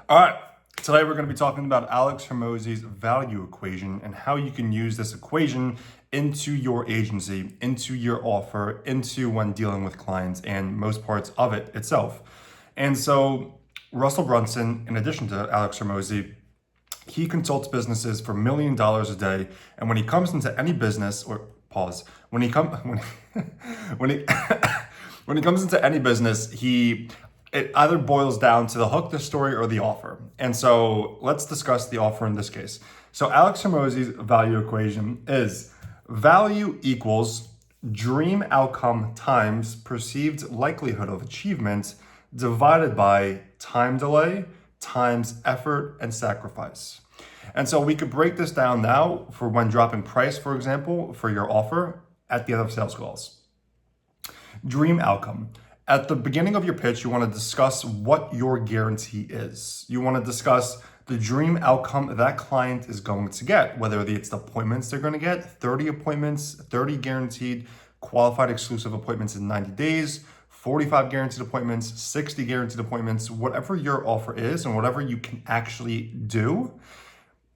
All right, today we're going to be talking about Alex Hormozi's value equation and how you can use this equation into your agency, into your offer, into when dealing with clients and most parts of it itself. And so Russell Brunson, in addition to Alex Hormozi, he consults businesses for $1 million a day. And when he comes into any business, or pause, when he when he comes into any business, it either boils down to the hook, the story, or the offer. And so let's discuss the offer in this case. So Alex Hormozi's value equation is value equals dream outcome times perceived likelihood of achievement divided by time delay times effort and sacrifice. And so we could break this down now for when dropping price, for example, for your offer at the end of sales calls. Dream outcome. At the beginning of your pitch, you want to discuss what your guarantee is. You want to discuss the dream outcome that client is going to get, whether it's the appointments they're going to get, 30 appointments, 30 guaranteed qualified exclusive appointments in 90 days, 45 guaranteed appointments, 60 guaranteed appointments, whatever your offer is and whatever you can actually do,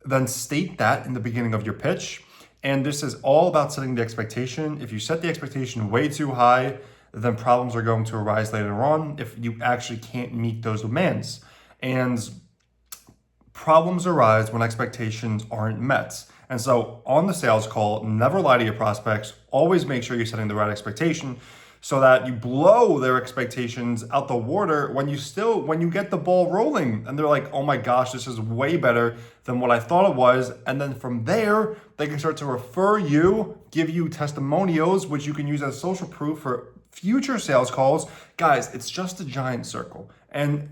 then state that in the beginning of your pitch. And this is all about setting the expectation. If you set the expectation way too high, then problems are going to arise later on if you actually can't meet those demands. And problems arise when expectations aren't met. And so on the sales call, never lie to your prospects. Always make sure you're setting the right expectation so that you blow their expectations out the water when you get the ball rolling and they're like, oh my gosh, this is way better than what I thought it was. And then from there, they can start to refer you, give you testimonials, which you can use as social proof for future sales calls. Guys, it's just a giant circle. And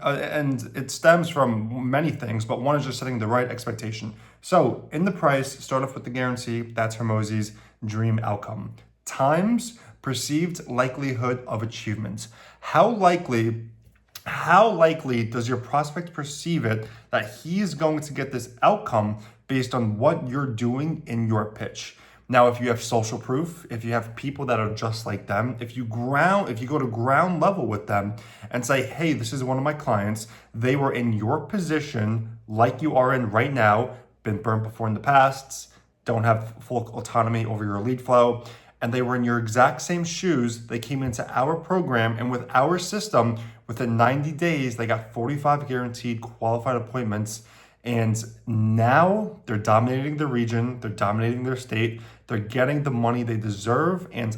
it stems from many things, but one is just setting the right expectation. So in the price, start off with the guarantee. That's Hormozi's dream outcome. Times perceived likelihood of achievement. How likely does your prospect perceive it that he's going to get this outcome based on what you're doing in your pitch? Now, if you have social proof, if you have people that are just like them, if you go to ground level with them and say, hey, this is one of my clients, they were in your position like you are in right now, been burned before in the past, don't have full autonomy over your lead flow, and they were in your exact same shoes. They came into our program, and with our system, within 90 days, they got 45 guaranteed qualified appointments. And now they're dominating the region, they're dominating their state, they're getting the money they deserve and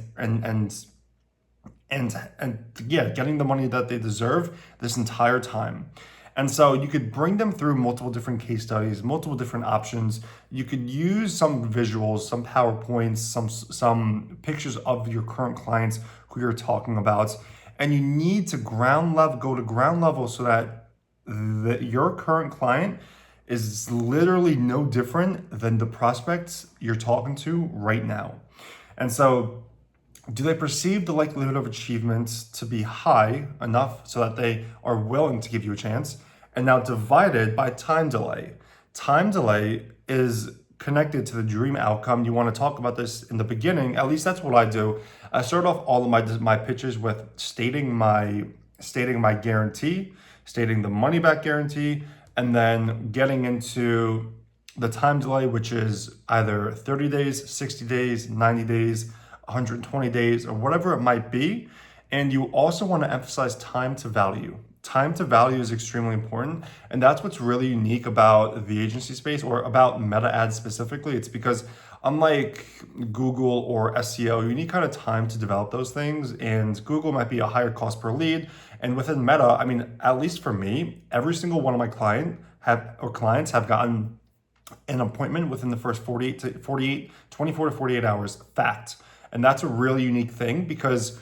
getting the money that they deserve this entire time. And so you could bring them through multiple different case studies, multiple different options. You could use some visuals, some PowerPoints, some pictures of your current clients who you're talking about. And you need to go to ground level so that your current client is literally no different than the prospects you're talking to right now. And so do they perceive the likelihood of achievement to be high enough so that they are willing to give you a chance? And now divided by time delay. Time delay is connected to the dream outcome. You want to talk about this in the beginning. At least that's what I do. I start off all of my pitches with stating my guarantee, stating the money back guarantee, and then getting into the time delay, which is either 30 days, 60 days, 90 days, 120 days, or whatever it might be. And you also want to emphasize time to value. Time to value is extremely important. And that's what's really unique about the agency space or about meta ads specifically. It's because unlike Google or SEO, you need kind of time to develop those things. And Google might be a higher cost per lead. And within Meta, I mean, at least for me, every single one of my clients have gotten an appointment within the first 24 to 48 hours, fact. And that's a really unique thing because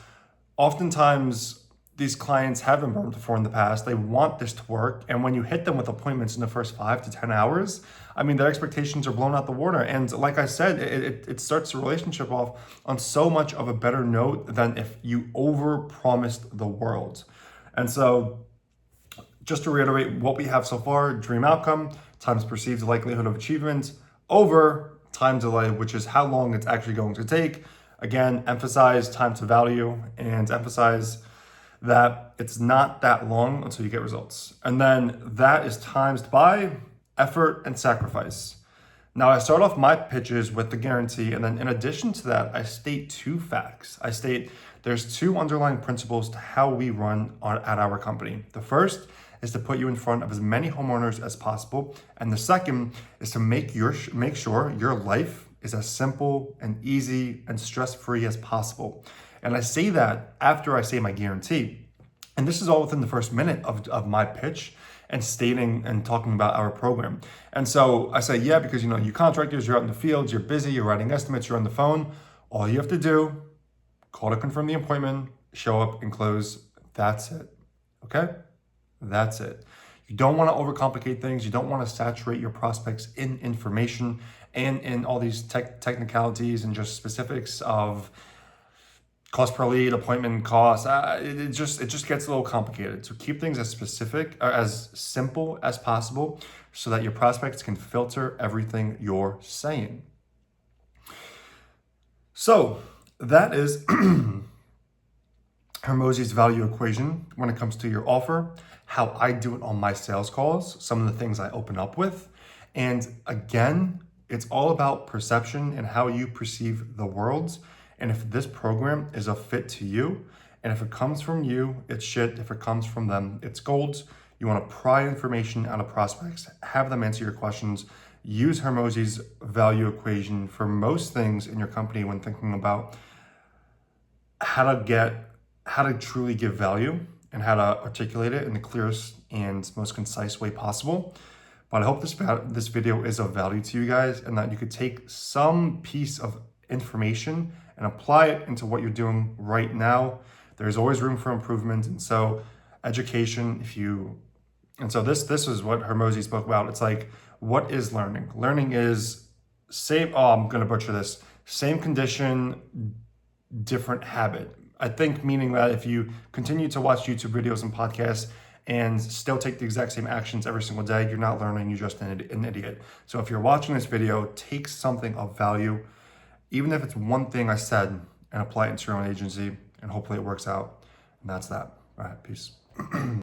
oftentimes these clients have been burned before in the past. They want this to work. And when you hit them with appointments in the first 5 to 10 hours, I mean, their expectations are blown out the water. And like I said, it starts the relationship off on so much of a better note than if you over-promised the world. And so just to reiterate what we have so far, dream outcome, times perceived likelihood of achievement, over time delay, which is how long it's actually going to take. Again, emphasize time to value and emphasize that it's not that long until you get results. And then that is timed by effort and sacrifice. Now, I start off my pitches with the guarantee, and then in addition to that, I state two facts. I state there's two underlying principles to how we run at our company. The first is to put you in front of as many homeowners as possible, and the second is to make sure your life is as simple and easy and stress-free as possible. And I say that after I say my guarantee. And this is all within the first minute of my pitch and stating and talking about our program. And so I say, yeah, because you contractors, you're out in the fields, you're busy, you're writing estimates, you're on the phone. All you have to do, call to confirm the appointment, show up and close. That's it. Okay? That's it. You don't want to overcomplicate things. You don't want to saturate your prospects in information and in all these technicalities and just specifics of cost per lead, appointment cost. It just gets a little complicated. So keep things as specific or as simple as possible so that your prospects can filter everything you're saying. So that is Hormozi's value equation when it comes to your offer, how I do it on my sales calls, some of the things I open up with. And again, it's all about perception and how you perceive the world. And if this program is a fit to you, and if it comes from you, it's shit. If it comes from them, it's gold. You want to pry information out of prospects, have them answer your questions, use Hormozi's value equation for most things in your company when thinking about how to truly give value and how to articulate it in the clearest and most concise way possible. But I hope this video is of value to you guys and that you could take some piece of information and apply it into what you're doing right now. There's always room for improvement. And so education, this is what Hormozi spoke about. It's like, what is learning? Learning is I'm going to butcher this, same condition, different habit. I think meaning that if you continue to watch YouTube videos and podcasts and still take the exact same actions every single day, you're not learning, you're just an idiot. So if you're watching this video, take something of value, even if it's one thing I said, and apply it into your own agency, and hopefully it works out. And that's that. All right, peace.